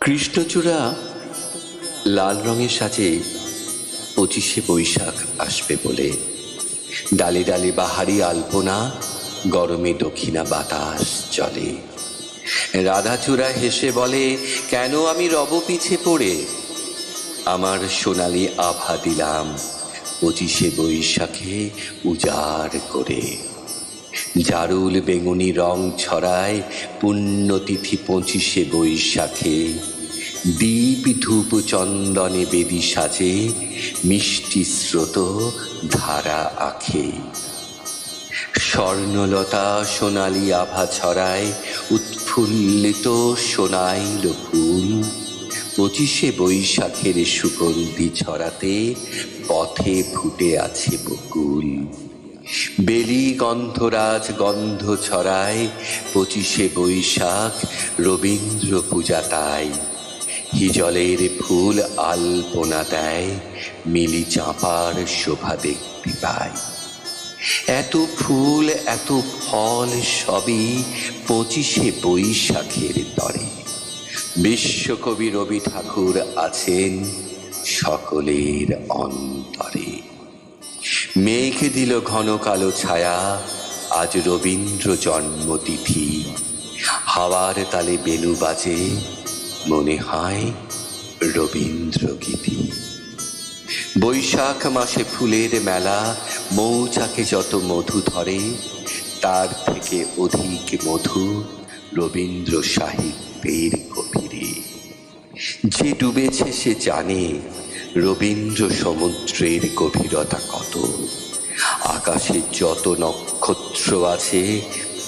কৃষ্ণচূড়া লাল রঙের সাজে 25শে বৈশাখ আসবে বলে ডালে ডালে বাহারি আলপনা, গরমে দক্ষিণা বাতাস চলে। রাধাচূড়া হেসে বলে, কেন আমি রব পিছে পড়ে? আমার সোনালি আভা দিলাম 25শে বৈশাখে উজাড় করে। জারুল বেগুনি রং ছড়ায় পুণ্যতিথি 25শে বৈশাখে। দীপ ধূপ চন্দনে বেদি সাজে, মিষ্টি স্রোত ধারা আখে। স্বর্ণলতা সোনালি আভা ছড়ায়, উৎফুল্লিত সোনাইল ফুল। 25শে বৈশাখের সুগন্ধি ছড়াতে পথে ফুটে আছে বকুল। বেলি গন্ধরাজ গন্ধ ছড়ায় 25শে বৈশাখ রবীন্দ্র পূজা তাই। হিজলের ফুল আলপনা দেয়, মিলি চাঁপার শোভা দেখতে পাই। এত ফুল এত ফল সবই 25শে বৈশাখের তরে। বিশ্বকবি রবি ঠাকুর আছেন সকলের অন্তরে। মেঘ দিল ঘন কালো ছায়া, আজ রবীন্দ্র জন্মতিথি। হাওয়ার তালে বেলু বাজে, মনে হয় রবীন্দ্র গীতি। বৈশাখ মাসে ফুলের মেলা, মৌচাকে যত মধু ধরে, তার থেকে অধিক মধু রবীন্দ্র সাহিত্যের গভীরে। যে ডুবেছে সে জানে রবীন্দ্র সমুদ্রের গভীরতা কত। আকাশে যত নক্ষত্র আছে,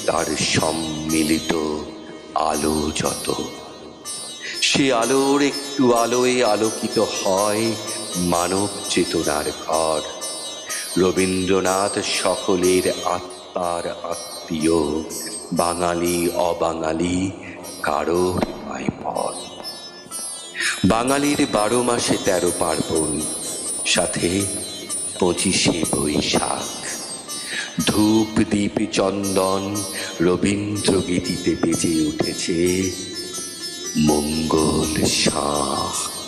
তার সম্মিলিত আলো যত। সে আলোর একটু আলোয় আলোকিত হয় মানব চেতনার ঘর। রবীন্দ্রনাথ সকলের আত্মার আত্মীয়, বাঙালি অবাঙালি কারোর নয় পর। বাঙালির 12 মাসে 13 পার্বণ, সাথে 25শে বৈশাখ। ধূপ দীপ চন্দন রবীন্দ্র গীতিতে বেজে উঠেছে মঙ্গল শাঁখ।